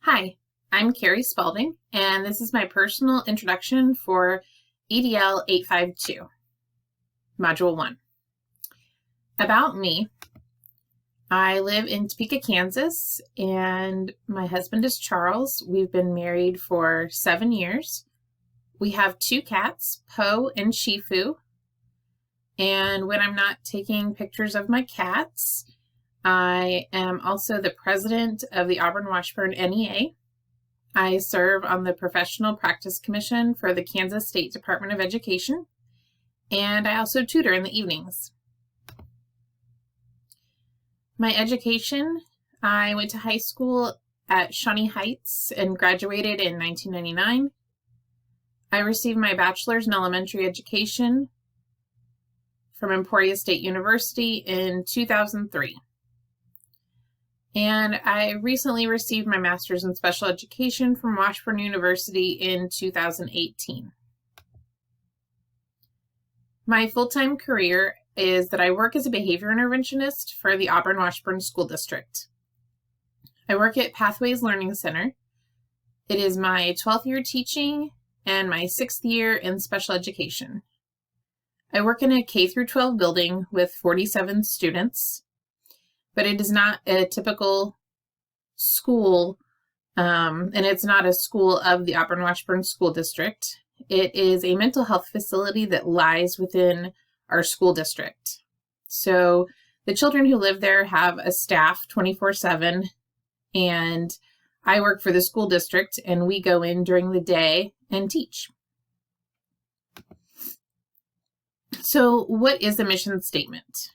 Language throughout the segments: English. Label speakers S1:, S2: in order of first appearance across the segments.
S1: Hi, I'm Carey Spaulding, and this is my personal introduction for EDL 852, Module 1. About me, I live in Topeka, Kansas, and my husband is Charles. We've been married for 7 years. We have 2 cats, Poe and Shifu, and when I'm not taking pictures of my cats, I am also the president of the Auburn-Washburn NEA. I serve on the Professional Practice Commission for the Kansas State Department of Education, and I also tutor in the evenings. My education, I went to high school at Shawnee Heights and graduated in 1999. I received my bachelor's in elementary education from Emporia State University in 2003. And I recently received my master's in special education from Washburn University in 2018. My full-time career is that I work as a behavior interventionist for the Auburn-Washburn School District. I work at Pathways Learning Center. It is my 12th year teaching and my 6th year in special education. I work in a K-12 building with 47 students. But it is not a typical school, and it's not a school of the Auburn-Washburn School District. It is a mental health facility that lies within our school district. So the children who live there have a staff 24/7, and I work for the school district, and we go in during the day and teach. So what is the mission statement?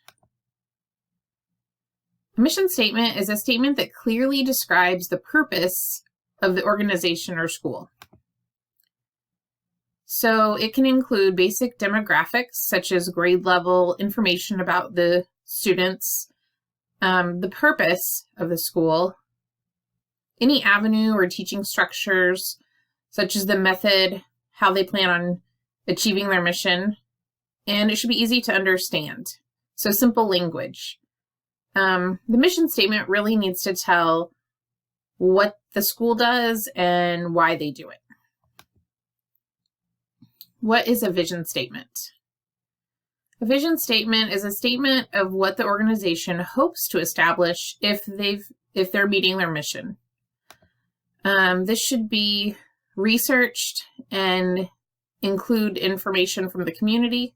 S1: A mission statement is a statement that clearly describes the purpose of the organization or school. So it can include basic demographics such as grade level, information about the students, the purpose of the school, any avenue or teaching structures such as the method, how they plan on achieving their mission, and it should be easy to understand. So simple language. The mission statement really needs to tell what the school does and why they do it. What is a vision statement? A vision statement is a statement of what the organization hopes to establish if they're meeting their mission. This should be researched and include information from the community.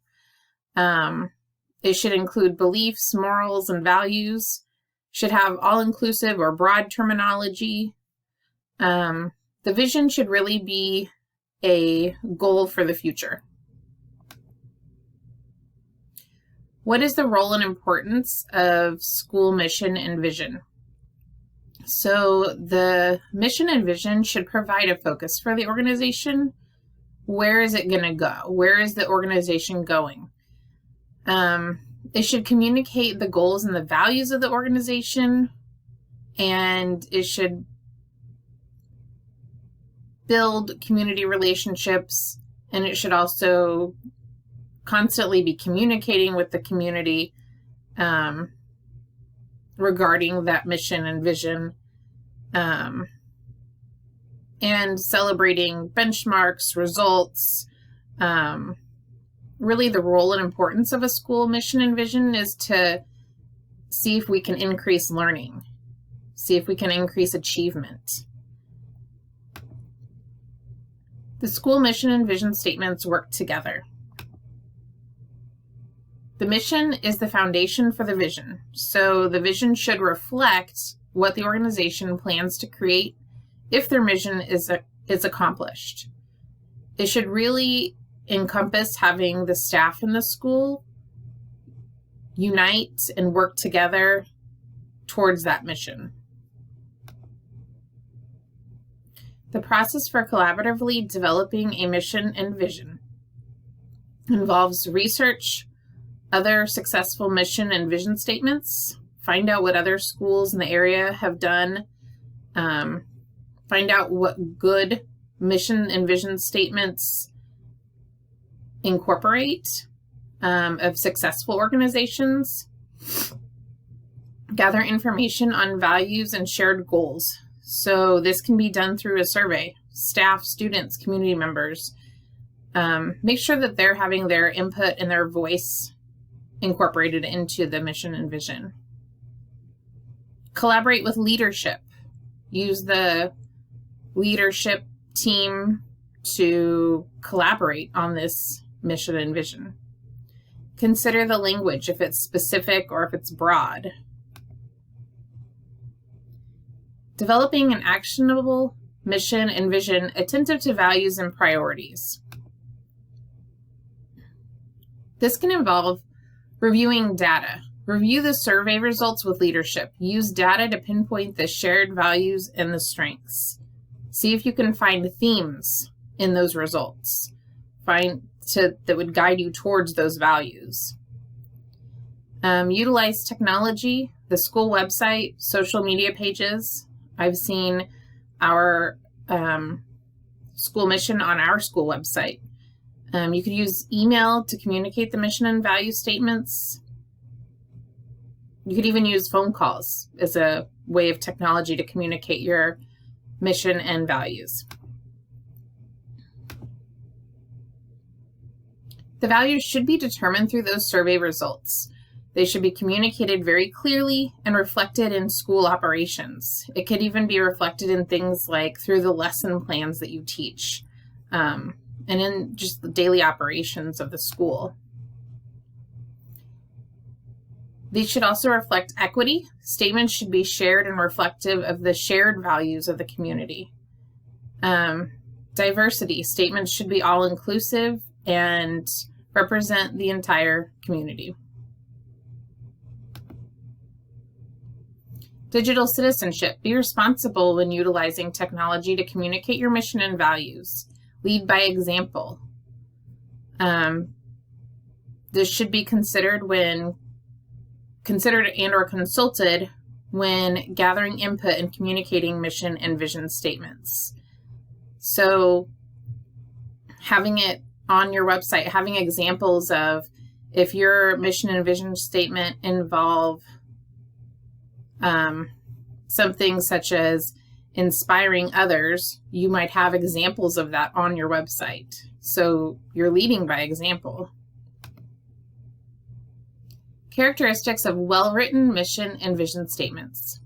S1: It should include beliefs, morals, and values. Should have all-inclusive or broad terminology. The vision should really be a goal for the future. What is the role and importance of school mission and vision? So the mission and vision should provide a focus for the organization. Where is it going to go? Where is the organization going? It should communicate the goals and the values of the organization, and it should build community relationships, and it should also constantly be communicating with the community regarding that mission and vision, and celebrating benchmarks, results. Really, the role and importance of a school mission and vision is to see if we can increase learning, see if we can increase achievement. The school mission and vision statements work together. The mission is the foundation for the vision, so the vision should reflect what the organization plans to create if their mission is accomplished. It should really encompass having the staff in the school unite and work together towards that mission. The process for collaboratively developing a mission and vision involves research, other successful mission and vision statements, find out what other schools in the area have done, find out what good mission and vision statements incorporate of successful organizations, gather information on values and shared goals. So this can be done through a survey. Staff, students, community members. Make sure that they're having their input and their voice incorporated into the mission and vision. Collaborate with leadership. Use the leadership team to collaborate on this mission and vision. Consider the language, if it's specific or if it's broad. Developing an actionable mission and vision attentive to values and priorities. This can involve reviewing data. Review the survey results with leadership. Use data to pinpoint the shared values and the strengths. See if you can find themes in those results. That would guide you towards those values. Utilize technology, the school website, social media pages. I've seen our school mission on our school website. You could use email to communicate the mission and value statements. You could even use phone calls as a way of technology to communicate your mission and values. The values should be determined through those survey results. They should be communicated very clearly and reflected in school operations. It could even be reflected in things like through the lesson plans that you teach, and in just the daily operations of the school. These should also reflect equity. Statements should be shared and reflective of the shared values of the community. Diversity. Statements should be all-inclusive and represent the entire community. Digital citizenship. Be responsible when utilizing technology to communicate your mission and values. Lead by example. This should be considered and or consulted when gathering input and communicating mission and vision statements. So having it on your website, having examples of if your mission and vision statement involve something such as inspiring others, you might have examples of that on your website. So you're leading by example. Characteristics of well-written mission and vision statements.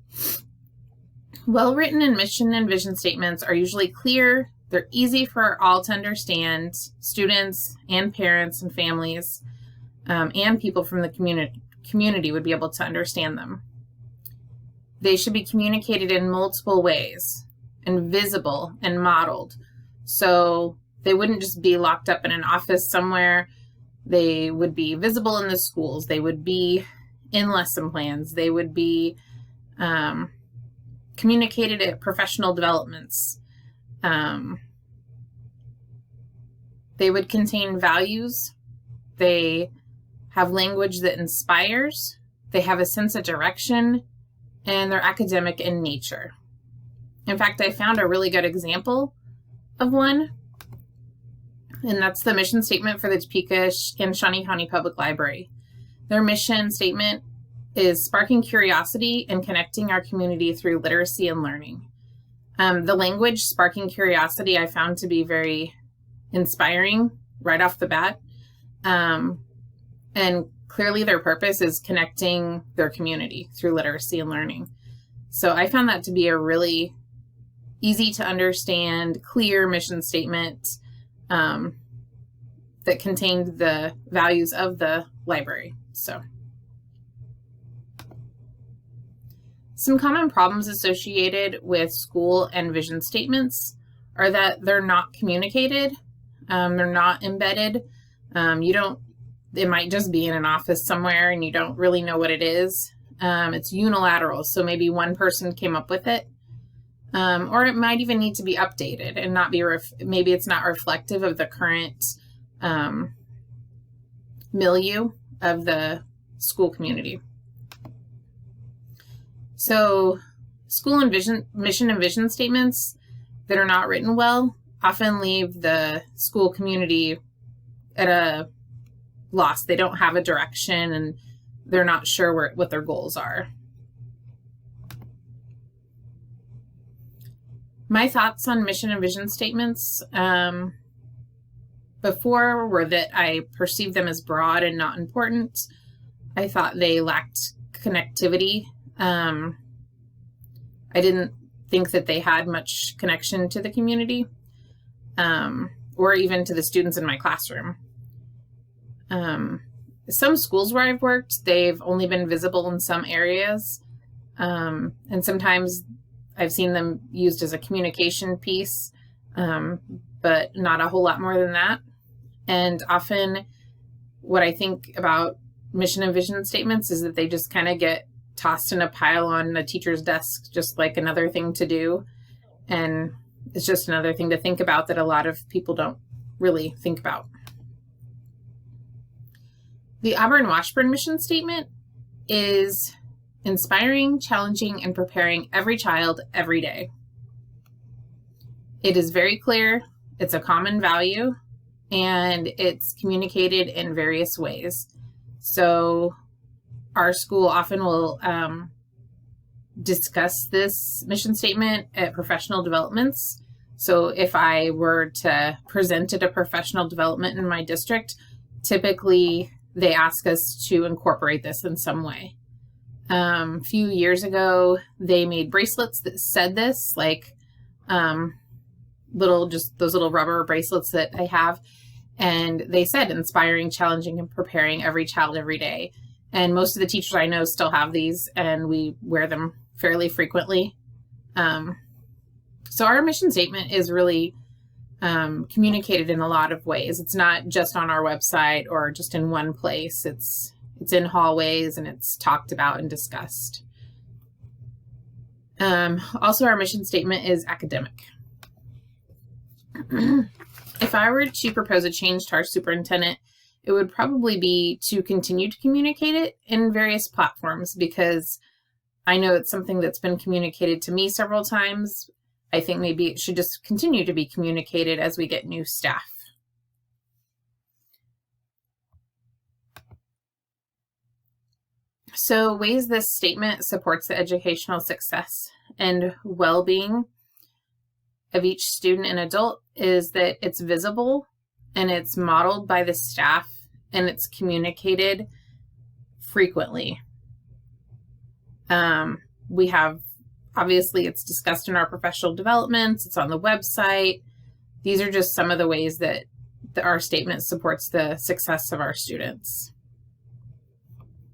S1: Well-written and mission and vision statements are usually clear. They're easy for all to understand, students and parents and families, and people from the community would be able to understand them. They should be communicated in multiple ways and visible and modeled. So they wouldn't just be locked up in an office somewhere. They would be visible in the schools. They would be in lesson plans. They would be communicated at professional developments. They would contain values. They have language that inspires. They have a sense of direction, and they're academic in nature. In fact, I found a really good example of one, and that's the mission statement for the Topeka and Shawnee County Public Library. Their mission statement is sparking curiosity and connecting our community through literacy and learning. The language, sparking curiosity, I found to be very inspiring right off the bat. And clearly their purpose is connecting their community through literacy and learning. So I found that to be a really easy to understand, clear mission statement that contained the values of the library. So some common problems associated with school and vision statements are that they're not communicated, they're not embedded. It might just be in an office somewhere and you don't really know what it is. It's unilateral, so maybe one person came up with it. Or it might even need to be updated and not be, maybe it's not reflective of the current milieu of the school community. So school and mission and vision statements that are not written well often leave the school community at a loss. They don't have a direction and they're not sure what their goals are. My thoughts on mission and vision statements before were that I perceived them as broad and not important. I thought they lacked connectivity. I didn't think that they had much connection to the community or even to the students in my classroom. Some schools where I've worked, they've only been visible in some areas. And sometimes I've seen them used as a communication piece, but not a whole lot more than that. And often what I think about mission and vision statements is that they just kind of get tossed in a pile on the teacher's desk, just like another thing to do. And it's just another thing to think about that a lot of people don't really think about. The Auburn-Washburn mission statement is inspiring, challenging, and preparing every child every day. It is very clear, it's a common value, and it's communicated in various ways. So our school often will discuss this mission statement at professional developments. So if I were to present at a professional development in my district, typically they ask us to incorporate this in some way. A few years ago, they made bracelets that said this, like just those little rubber bracelets that I have. And they said inspiring, challenging, and preparing every child every day. And most of the teachers I know still have these, and we wear them fairly frequently. So our mission statement is really communicated in a lot of ways. It's not just on our website or just in one place. It's in hallways and it's talked about and discussed. Also, our mission statement is academic. If I were to propose a change to our superintendent, it would probably be to continue to communicate it in various platforms, because I know it's something that's been communicated to me several times. I think maybe it should just continue to be communicated as we get new staff. So ways this statement supports the educational success and well-being of each student and adult is that it's visible and it's modeled by the staff and it's communicated frequently. We have, obviously, it's discussed in our professional developments, it's on the website. These are just some of the ways that our statement supports the success of our students.